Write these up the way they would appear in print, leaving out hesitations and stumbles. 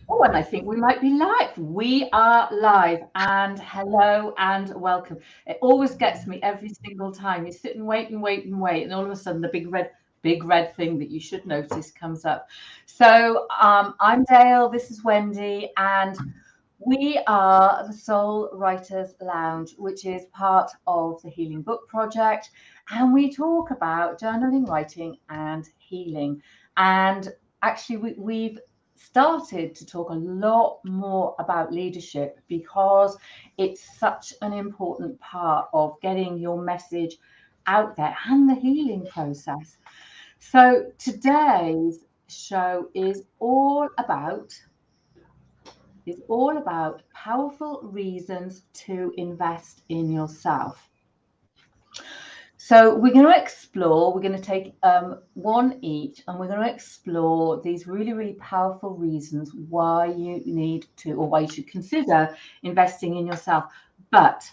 Oh, and I think we might be live. We are live, and hello and welcome. It always gets me every single time. You sit and wait and wait and wait, and all of a sudden the big red thing that you should notice comes up. So I'm Dale, this is Wendy, and we are the Soul Writers Lounge, which is part of the Healing Book Project, and we talk about journaling, writing, and healing. And actually, we've started to talk a lot more about leadership because it's such an important part of getting your message out there and the healing process. So today's show is all about powerful reasons to invest in yourself. So we're going to explore, we're going to take one each, and we're going to explore these really, really powerful reasons why you need to, or why you should consider investing in yourself. But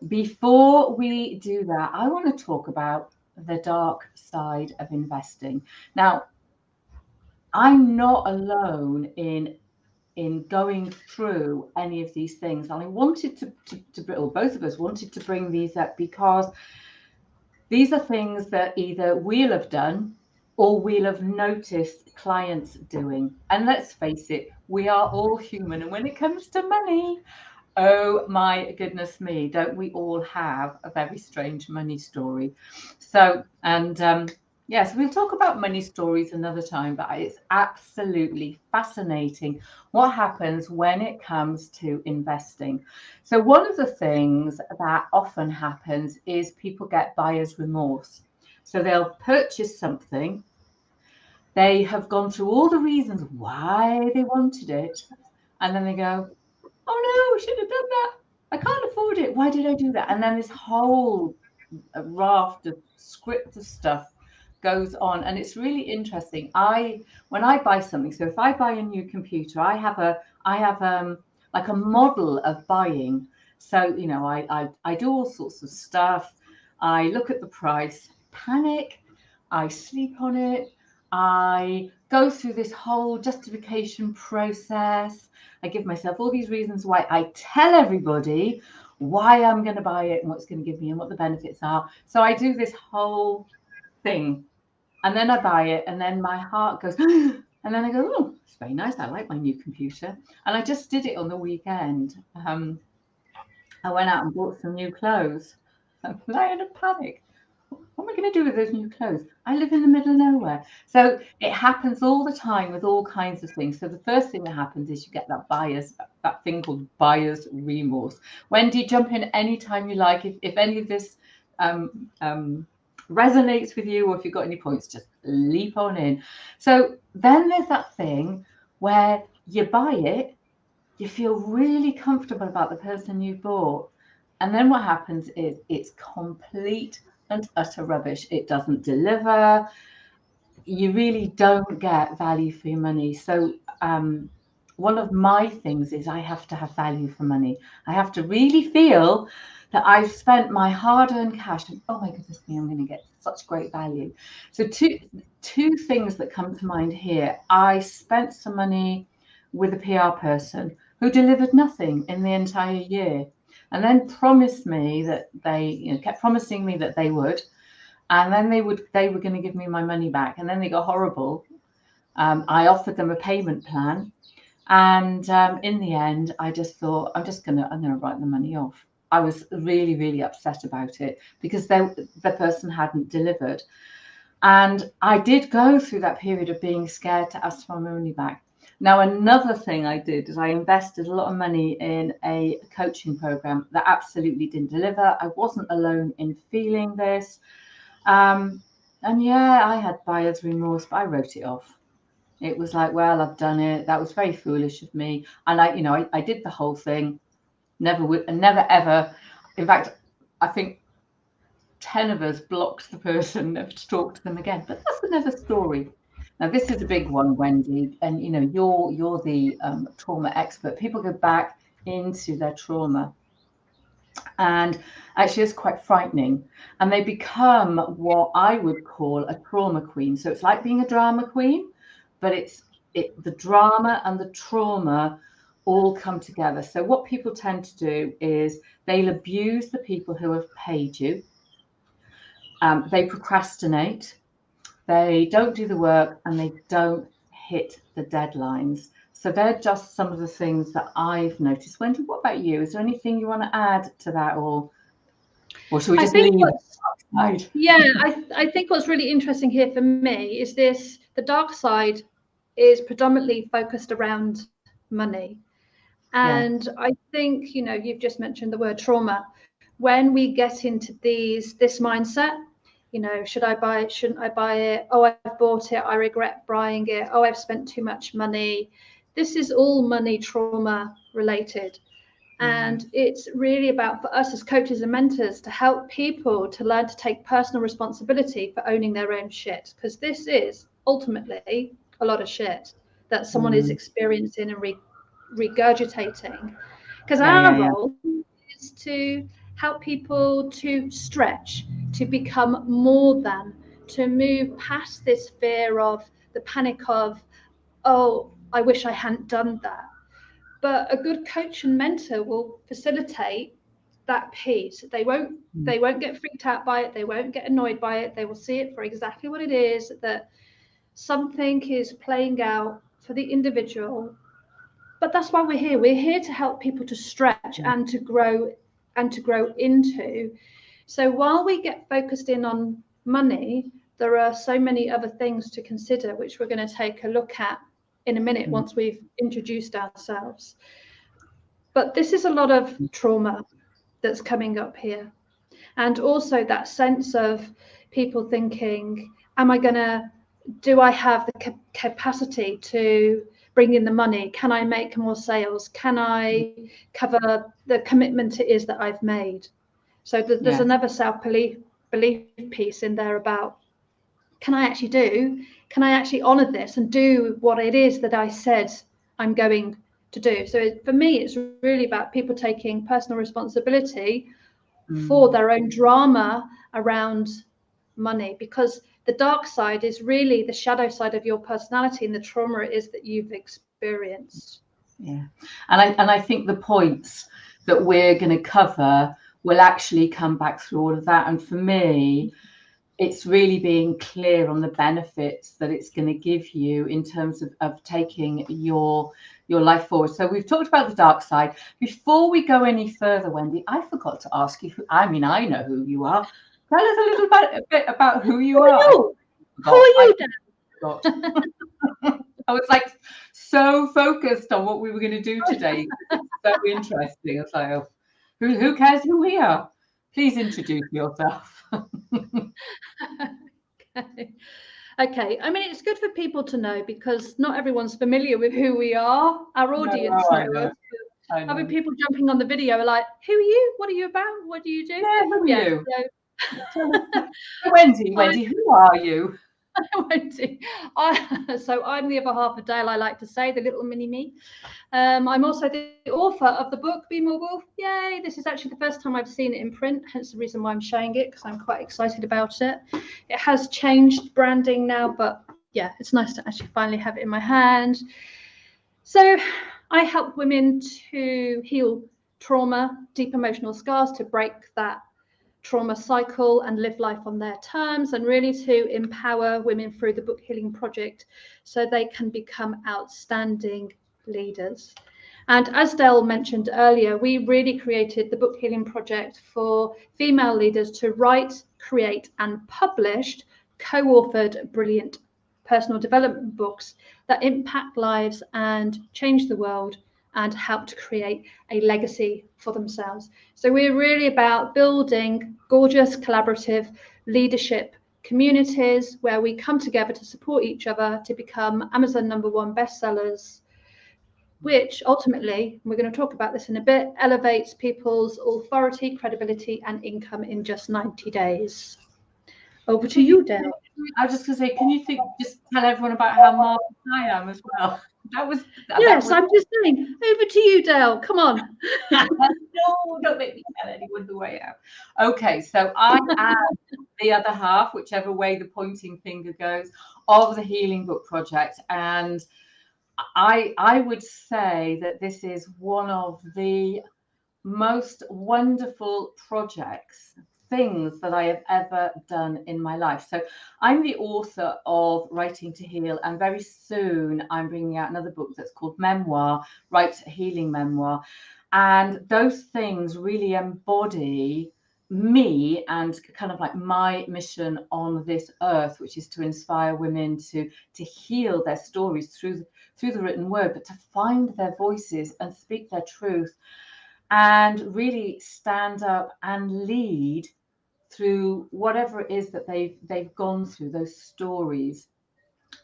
before we do that, I want to talk about the dark side of investing. Now, I'm not alone in going through any of these things. And I wanted or both of us wanted to bring these up because these are things that either we'll have done or we'll have noticed clients doing. And let's face it, we are all human. And when it comes to money, oh my goodness me, don't we all have a very strange money story? So, and yes, we'll talk about money stories another time, but it's absolutely fascinating what happens when it comes to investing. So, one of the things that often happens is people get buyer's remorse. So, they'll purchase something, they have gone through all the reasons why they wanted it, and then they go, oh no, we should have done that. I can't afford it. Why did I do that? And then this whole raft of script of stuff goes on, and it's really interesting. When I buy something, so if I buy a new computer, I have like a model of buying. So I do all sorts of stuff. I look at the price, panic, I sleep on it, I go through this whole justification process. I give myself all these reasons why. I tell everybody why I'm going to buy it and what it's going to give me and what the benefits are. So I do this whole thing, and then I buy it, and then my heart goes, and then I go, oh, it's very nice. I like my new computer. And I just did it on the weekend. I went out and bought some new clothes. I in a panic. What am I going to do with those new clothes? I live in the middle of nowhere. So it happens all the time with all kinds of things. So the first thing that happens is you get that thing called buyer's remorse. Wendy, jump in anytime you like. If any of this resonates with you, or if you've got any points, just leap on in. So then there's that thing where you buy it, you feel really comfortable about the person you bought. And then what happens is it's complete and utter rubbish. It doesn't deliver. You really don't get value for your money. So one of my things is I have to have value for money. I have to really feel that I've spent my hard-earned cash, and oh my goodness me, I'm going to get such great value. So two things that come to mind here. I spent some money with a PR person who delivered nothing in the entire year, and then promised me that kept promising me that they would, and then they were going to give me my money back, and then they got horrible. I offered them a payment plan, and in the end, I just thought I'm gonna write the money off. I was really, really upset about it because the person hadn't delivered, and I did go through that period of being scared to ask for my money back. Now, another thing I did is I invested a lot of money in a coaching program that absolutely didn't deliver. I wasn't alone in feeling this. And yeah, I had buyer's remorse, but I wrote it off. It was like, well, I've done it. That was very foolish of me. And I did the whole thing. Never would, and never ever. In fact, I think 10 of us blocked the person, never to talk to them again. But that's another story. Now, this is a big one, Wendy, and you're the trauma expert. People go back into their trauma, and actually it's quite frightening, and they become what I would call a trauma queen. So it's like being a drama queen, but it's the drama and the trauma all come together. So what people tend to do is they'll abuse the people who have paid you. They procrastinate. They don't do the work, and they don't hit the deadlines. So they're just some of the things that I've noticed. Wendy, what about you? Is there anything you want to add to that, or should we just leave it? Yeah, I think what's really interesting here for me is the dark side is predominantly focused around money. And yeah. I think, you've just mentioned the word trauma. When we get into this mindset, should I buy it? Shouldn't I buy it? Oh, I've bought it. I regret buying it. Oh, I've spent too much money. This is all money trauma related. And it's really about, for us as coaches and mentors, to help people to learn to take personal responsibility for owning their own shit. Because this is ultimately a lot of shit that someone is experiencing and regurgitating. Because our role is to help people to stretch, to become more than, to move past this fear of the panic of, oh, I wish I hadn't done that. But a good coach and mentor will facilitate that piece. They won't get freaked out by it. They won't get annoyed by it. They will see it for exactly what it is, that something is playing out for the individual. But that's why we're here. We're here to help people to stretch and to grow into. So while we get focused in on money, there are so many other things to consider, which we're going to take a look at in a minute once we've introduced ourselves. But this is a lot of trauma that's coming up here. And also that sense of people thinking, do I have the capacity to bring in the money? Can I make more sales? Can I cover the commitment it is that I've made? So there's another self-belief piece in there about, can I actually honor this and do what it is that I said I'm going to do? So for me, it's really about people taking personal responsibility for their own drama around money, because the dark side is really the shadow side of your personality and the trauma it is that you've experienced. Yeah, and I think the points that we're going to cover will actually come back through all of that. And for me, it's really being clear on the benefits that it's going to give you in terms of taking your life forward. So we've talked about the dark side. Before we go any further, Wendy, I forgot to ask you. I know who you are. Tell us a bit about who you are. Who are you, Dan? I was like so focused on what we were going to do today. It's so interesting. I was like, oh, who cares who we are? Please introduce yourself. Okay. I mean, it's good for people to know, because not everyone's familiar with who we are. Our audience know. Other people jumping on the video are like, who are you? What are you about? What do you do? Yeah, who are you? So, Wendy, who are you? Wendy. So I'm the other half of Dale, I like to say, the little mini me. I'm also the author of the book Be More Wolf. Yay! This is actually the first time I've seen it in print, hence the reason why I'm showing it, because I'm quite excited about it. It has changed branding now, but yeah, it's nice to actually finally have it in my hand. So I help women to heal trauma, deep emotional scars, to break that trauma cycle and live life on their terms, and really to empower women through the Book Healing Project so they can become outstanding leaders. And as Dale mentioned earlier, we really created the Book Healing Project for female leaders to write, create and publish co-authored brilliant personal development books that impact lives and change the world and help to create a legacy for themselves. So we're really about building gorgeous collaborative leadership communities where we come together to support each other to become Amazon #1 bestsellers, which ultimately, we're going to talk about this in a bit, elevates people's authority, credibility and income in just 90 days. Over to you, Dale. I was just going to say, can you just tell everyone about how marvelous I am as well? I'm just saying, over to you, Dale. Come on. No, don't make me tell anyone who I am. Okay, so I am the other half, whichever way the pointing finger goes, of the Healing Book Project. And I would say that this is one of the most wonderful projects, things that I have ever done in my life. So I'm the author of Writing to Heal, and very soon I'm bringing out another book that's called Memoir, Write a Healing Memoir. And those things really embody me and kind of like my mission on this earth, which is to inspire women to heal their stories through the written word, but to find their voices and speak their truth and really stand up and lead through whatever it is that they've gone through, those stories.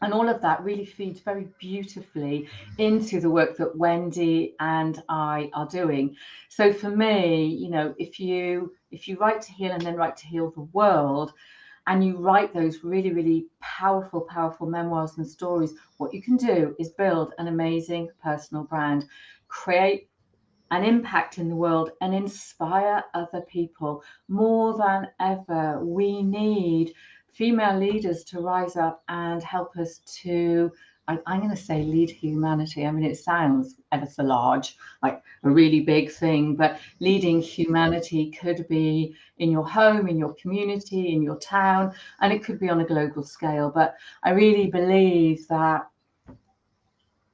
And all of that really feeds very beautifully into the work that Wendy and I are doing. So for me, you know, if you write to heal and then write to heal the world, and you write those really, really powerful memoirs and stories, what you can do is build an amazing personal brand, create an impact in the world, and inspire other people. More than ever, we need female leaders to rise up and help us to, I'm going to say, lead humanity. I mean, it sounds ever so large, like a really big thing, but leading humanity could be in your home, in your community, in your town, and it could be on a global scale. But I really believe that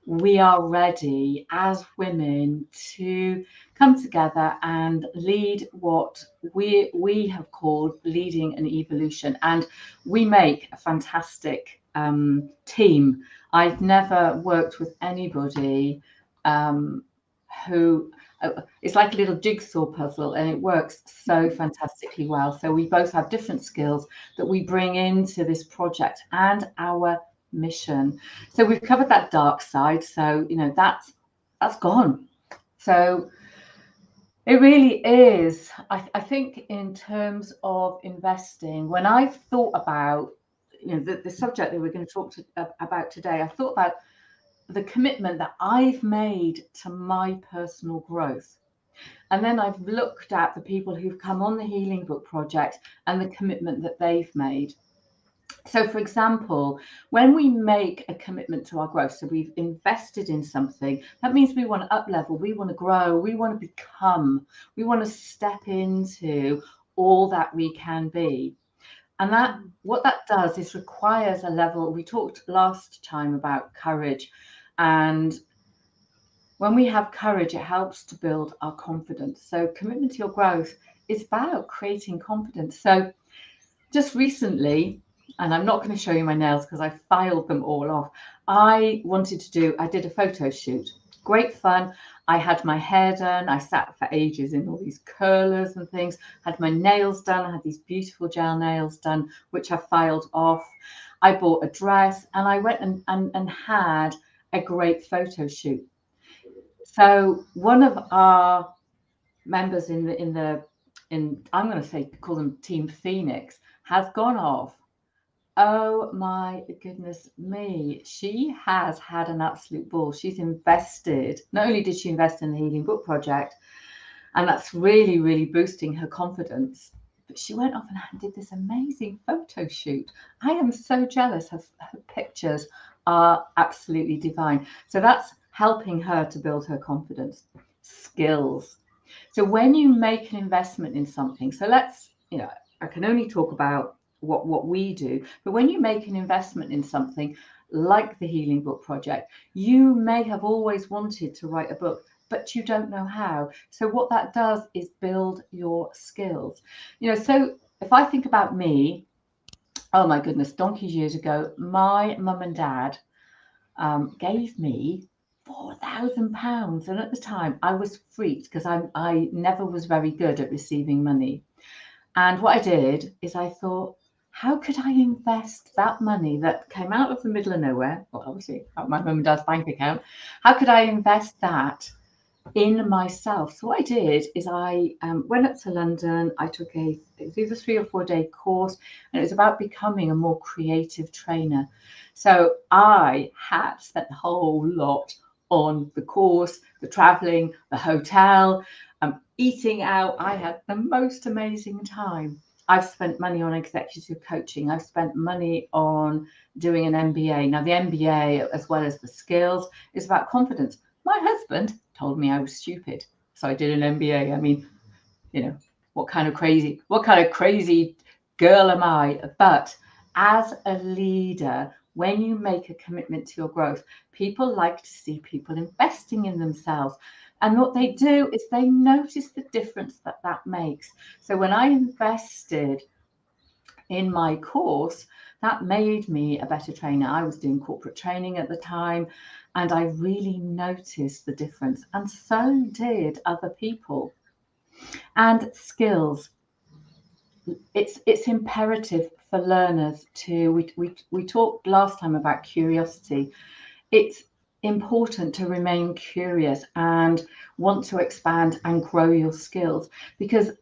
we are ready as women to come together and lead what we have called leading an evolution, and we make a fantastic team. I've never worked with anybody who it's like a little jigsaw puzzle, and it works so fantastically well. So we both have different skills that we bring into this project and our mission. So we've covered that dark side. So, you know, that's gone. So it really is. I think in terms of investing, when I've thought about, you know, the subject that we're going to talk about today, I thought about the commitment that I've made to my personal growth. And then I've looked at the people who've come on the Healing Book Project and the commitment that they've made. So, for example, when we make a commitment to our growth, so we've invested in something, that means we want to up level, we want to grow, we want to become, we want to step into all that we can be. And that, what that does is requires a level. We talked last time about courage, and when we have courage, it helps to build our confidence. So commitment to your growth is about creating confidence. So just recently, and I'm not going to show you my nails because I filed them all off, I did a photo shoot. Great fun. I had my hair done. I sat for ages in all these curlers and things, had my nails done. I had these beautiful gel nails done, which I filed off. I bought a dress and I went and had a great photo shoot. So one of our members in I'm going to say, call them Team Phoenix, has gone off. Oh my goodness me. She has had an absolute ball. She's invested. Not only did she invest in the Healing Book Project, and that's really, really boosting her confidence, but she went off and did this amazing photo shoot. I am so jealous. Her pictures are absolutely divine. So that's helping her to build her confidence. Skills. So when you make an investment in something, so let's, you know, I can only talk about what we do, but when you make an investment in something like the Healing Book Project, you may have always wanted to write a book, but you don't know how. So what that does is build your skills. You know, so if I think about me, oh my goodness, donkey's years ago, my mum and dad gave me £4,000, and at the time I was freaked because I never was very good at receiving money. And what I did is I thought, how could I invest that money that came out of the middle of nowhere? Well, obviously, out of my mum and dad's bank account. How could I invest that in myself? So what I did is I went up to London. I took it was either 3 or 4 day course, and it was about becoming a more creative trainer. So I had spent the whole lot on the course, the traveling, the hotel, eating out. I had the most amazing time. I've spent money on executive coaching. I've spent money on doing an MBA. Now, the MBA, as well as the skills, is about confidence. My husband told me I was stupid, so I did an MBA. I mean, you know, what kind of crazy girl am I? But as a leader, when you make a commitment to your growth, people like to see people investing in themselves. And what they do is they notice the difference that that makes. So when I invested in my course, that made me a better trainer. I was doing corporate training at the time, and I really noticed the difference. And so did other people. And skills. It's imperative for learners to, we talked last time about curiosity. It's important to remain curious and want to expand and grow your skills, because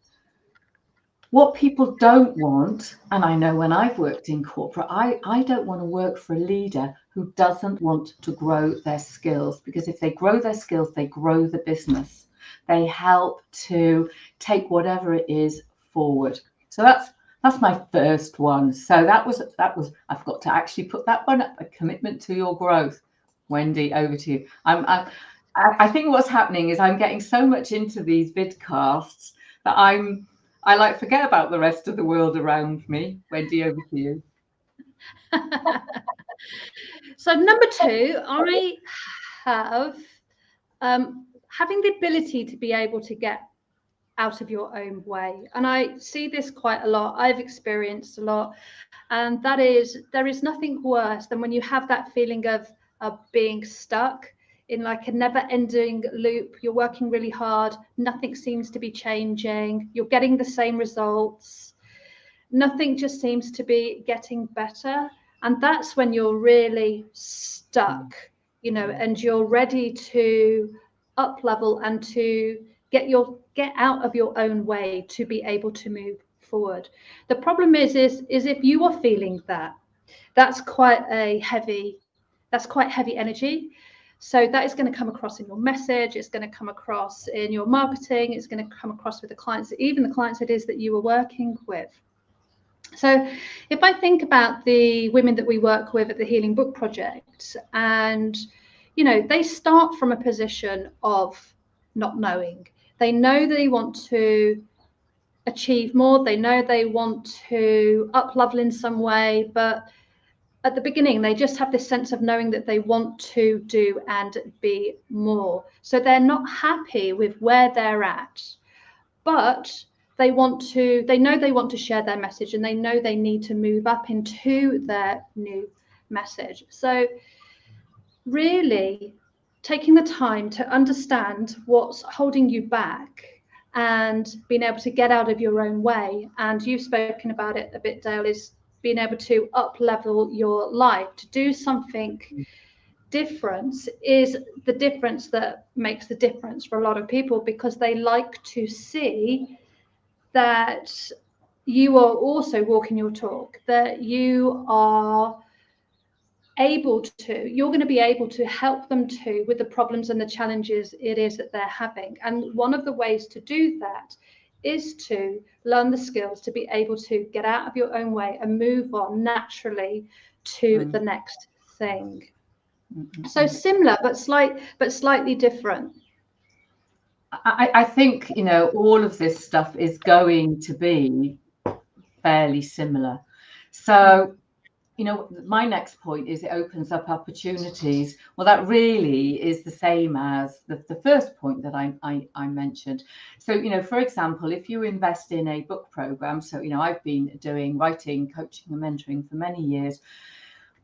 what people don't want, and I know when I've worked in corporate, I don't want to work for a leader who doesn't want to grow their skills, because if they grow their skills, they grow the business. They help to take whatever it is forward. So that's my first one. So that was I forgot to actually put that one up, a commitment to your growth. Wendy, over to you. I think what's happening is I'm getting so much into these vidcasts that I like forget about the rest of the world around me. Wendy, over to you. So number two, I have having the ability to be able to get out of your own way. And I see this quite a lot. I've experienced a lot. And that is, there is nothing worse than when you have that feeling of being stuck in like a never ending loop. You're working really hard. Nothing seems to be changing. You're getting the same results. Nothing just seems to be getting better. And that's when you're really stuck, you know, and you're ready to up level and to get out of your own way to be able to move forward. The problem is if you are feeling that, that's quite heavy energy. So that is going to come across in your message, it's going to come across in your marketing, it's going to come across with the clients, even the clients it is that you are working with. So if I think about the women that we work with at the Healing Book Project, and, you know, they start from a position of not knowing. They know they want to achieve more. They know they want to up level in some way, but at the beginning, they just have this sense of knowing that they want to do and be more. So they're not happy with where they're at, but they know they want to share their message, and they know they need to move up into their new message. So really taking the time to understand what's holding you back and being able to get out of your own way. And you've spoken about it a bit, Dale, is being able to up level your life, to do something different is the difference that makes the difference for a lot of people, because they like to see that you are also walking your talk, that you are you're going to be able to help them too with the problems and the challenges it is that they're having. And one of the ways to do that is to learn the skills to be able to get out of your own way and move on naturally to the next thing. So similar, but slightly different. I think, you know, all of this stuff is going to be fairly similar. So, you know, my next point is it opens up opportunities. Well, that really is the same as the first point that I mentioned. So, you know, for example, if you invest in a book program, so, you know, I've been doing writing, coaching and mentoring for many years.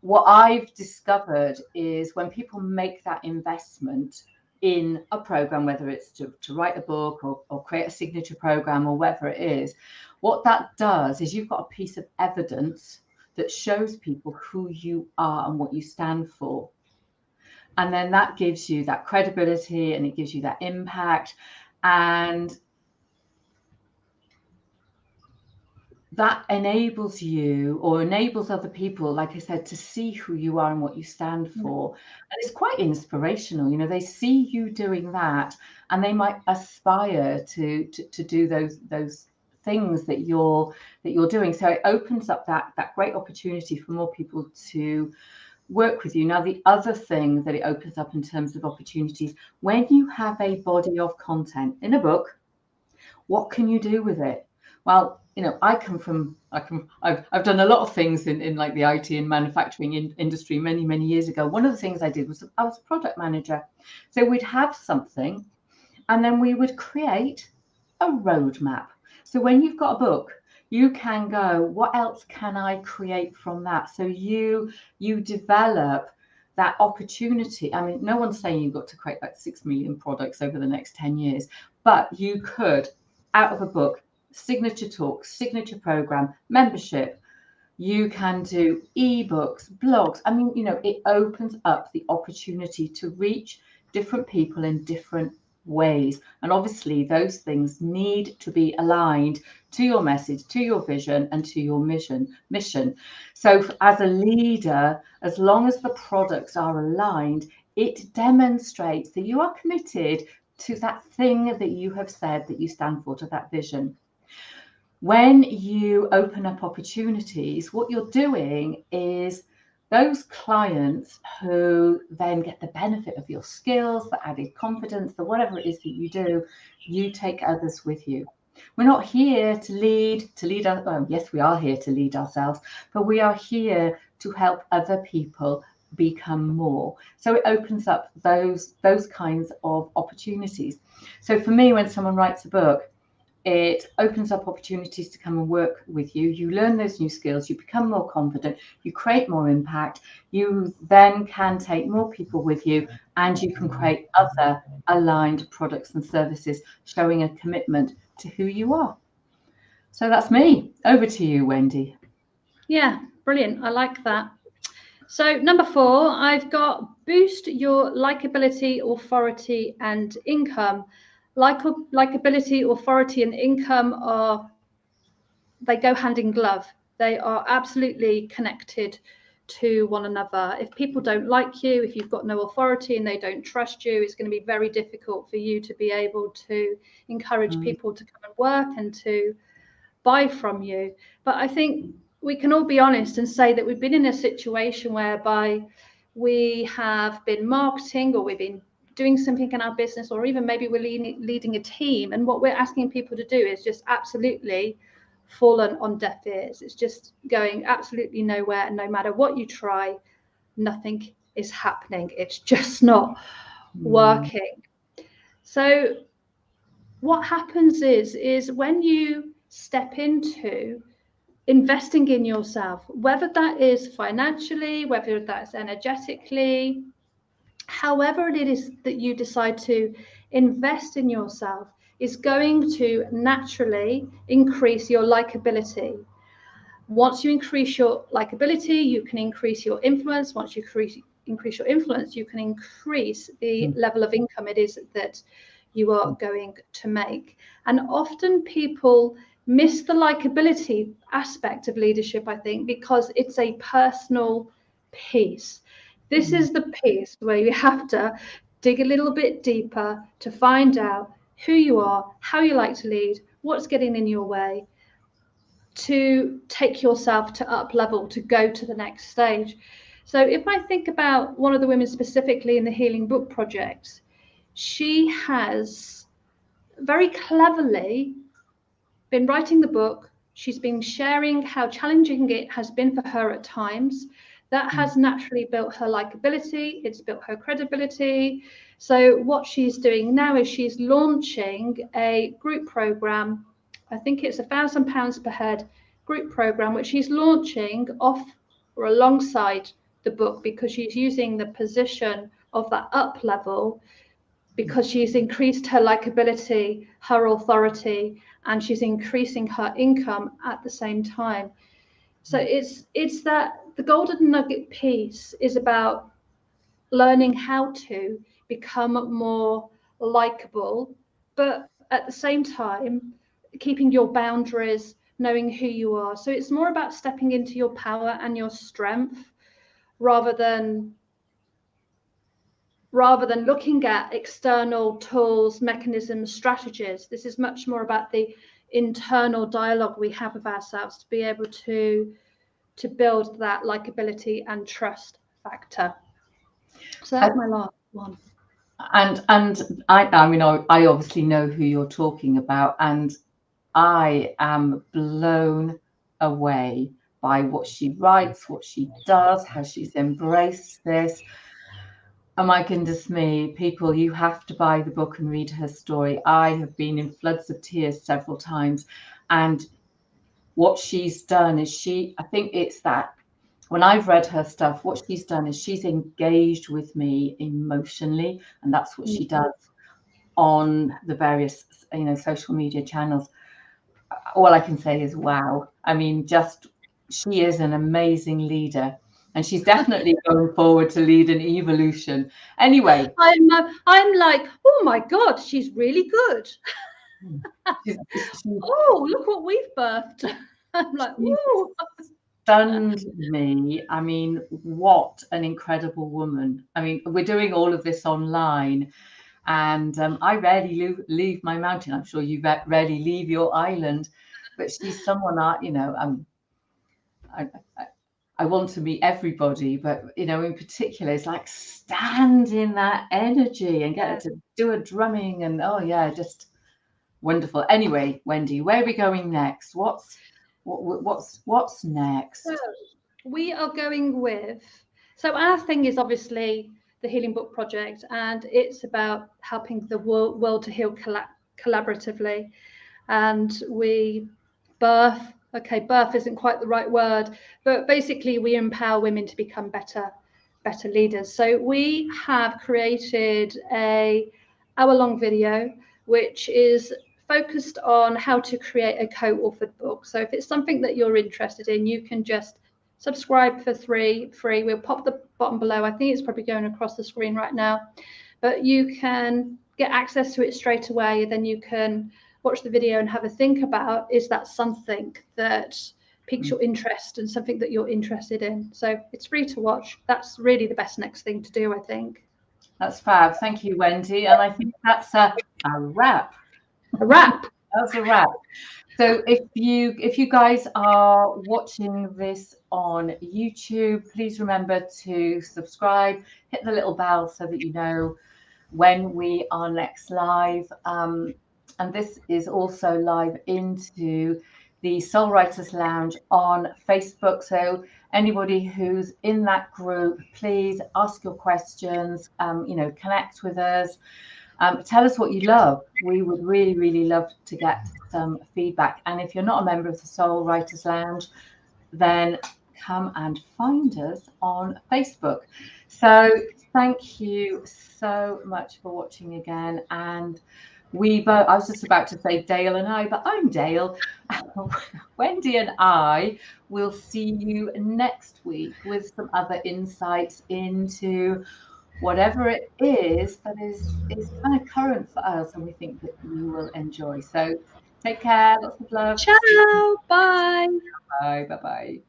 What I've discovered is when people make that investment in a program, whether it's to write a book or create a signature program or whatever it is, what that does is you've got a piece of evidence that shows people who you are and what you stand for. And then that gives you that credibility and it gives you that impact. And that enables you, or enables other people, like I said, to see who you are and what you stand for. And it's quite inspirational. You know, they see you doing that and they might aspire to do those things that you're doing. So it opens up that great opportunity for more people to work with you. Now, the other thing that it opens up in terms of opportunities, when you have a body of content in a book, what can you do with it? Well, I've done a lot of things in like the IT and manufacturing industry many years ago. One of the things I did was I was a product manager. So we'd have something and then we would create a roadmap. So when you've got a book, you can go, what else can I create from that? So you develop that opportunity. I mean, no one's saying you've got to create like 6 million products over the next 10 years, but you could, out of a book, signature talks, signature program, membership. You can do ebooks, blogs. I mean, it opens up the opportunity to reach different people in different ways. And obviously, those things need to be aligned to your message, to your vision, and to your mission. So as a leader, as long as the products are aligned, it demonstrates that you are committed to that thing that you have said that you stand for, to that vision. When you open up opportunities, what you're doing is those clients who then get the benefit of your skills, the added confidence, the whatever it is that you do, you take others with you. We're not here to lead well, yes, we are here to lead ourselves, but we are here to help other people become more. So it opens up those kinds of opportunities. So for me, when someone writes a book, it opens up opportunities to come and work with you. You learn those new skills, you become more confident, you create more impact, you then can take more people with you, and you can create other aligned products and services showing a commitment to who you are. So that's me. Over to you, Wendy. Yeah, brilliant. I like that. So number 4, I've got boost your likability, authority, and income. Likability, authority, and income they go hand in glove. They are absolutely connected to one another. If people don't like you, if you've got no authority and they don't trust you, it's going to be very difficult for you to be able to encourage people to come and work and to buy from you. But I think we can all be honest and say that we've been in a situation whereby we have been marketing, or we've been doing something in our business, or even maybe we're leading a team, and what we're asking people to do is just absolutely fallen on deaf ears. It's just going absolutely nowhere, and no matter what you try, nothing is happening. It's just not working. So what happens is when you step into investing in yourself, whether that is financially, whether that's energetically, however it is that you decide to invest in yourself, is going to naturally increase your likability. Once you increase your likability, you can increase your influence. Once you increase your influence, you can increase the level of income it is that you are going to make. And often people miss the likability aspect of leadership, I think, because it's a personal piece. This is the piece where you have to dig a little bit deeper to find out who you are, how you like to lead, what's getting in your way, to take yourself to up level, to go to the next stage. So if I think about one of the women specifically in the Healing Book Project, she has very cleverly been writing the book. She's been sharing how challenging it has been for her at times. That has naturally built her likability. It's built her credibility. So what she's doing now is she's launching a group program. I think it's £1,000 per head group program, which she's launching off or alongside the book, because she's using the position of that up level, because she's increased her likability, her authority, and she's increasing her income at the same time. So it's that the golden nugget piece is about learning how to become more likable, but at the same time, keeping your boundaries, knowing who you are. So it's more about stepping into your power and your strength rather than looking at external tools, mechanisms, strategies. This is much more about the internal dialogue we have with ourselves to be able to build that likability and trust factor. So that's my last one. And I mean, I obviously know who you're talking about, and I am blown away by what she writes, what she does, how she's embraced this. Oh my goodness me, people, you have to buy the book and read her story. I have been in floods of tears several times, and what she's done is I think it's that when I've read her stuff, what she's done is she's engaged with me emotionally, and that's what she does on the various, social media channels. All I can say is wow. I mean, she is an amazing leader, and she's definitely going forward to lead an evolution. Anyway, I'm like, oh my God, she's really good. Oh, look what we've birthed. I'm like, ooh. Stunned me. I mean, what an incredible woman. I mean, we're doing all of this online, and I rarely leave my mountain. I'm sure you rarely leave your island, but she's someone I want to meet everybody, but in particular, it's like stand in that energy and get her to do a drumming, and oh yeah, just wonderful. Anyway, Wendy, where are we going next? What's next? So we are going with. So our thing is obviously the Healing Book Project, and it's about helping the world to heal collaboratively. And we birth isn't quite the right word, but basically we empower women to become better leaders. So we have created a hour-long video which is focused on how to create a co-authored book. So if it's something that you're interested in, you can just subscribe for free. We'll pop the button below. I think it's probably going across the screen right now, but you can get access to it straight away. Then you can watch the video and have a think about, is that something that piques your interest and something that you're interested in? So it's free to watch. That's really the best next thing to do, I think. That's fab. Thank you, Wendy. And I think that's a wrap. A wrap. That's a wrap. So if you guys are watching this on YouTube, please remember to subscribe, hit the little bell so that you know when we are next live. And this is also live into the Soul Writers Lounge on Facebook. So anybody who's in that group, please ask your questions, connect with us. Tell us what you love. We would really, really love to get some feedback. And if you're not a member of the Soul Writers Lounge, then come and find us on Facebook. So thank you so much for watching again. And I was just about to say Dale and I, but I'm Dale. Wendy and I will see you next week with some other insights into whatever it is that is kind of current for us, and we think that you will enjoy. So take care, lots of love. Ciao, bye. Bye.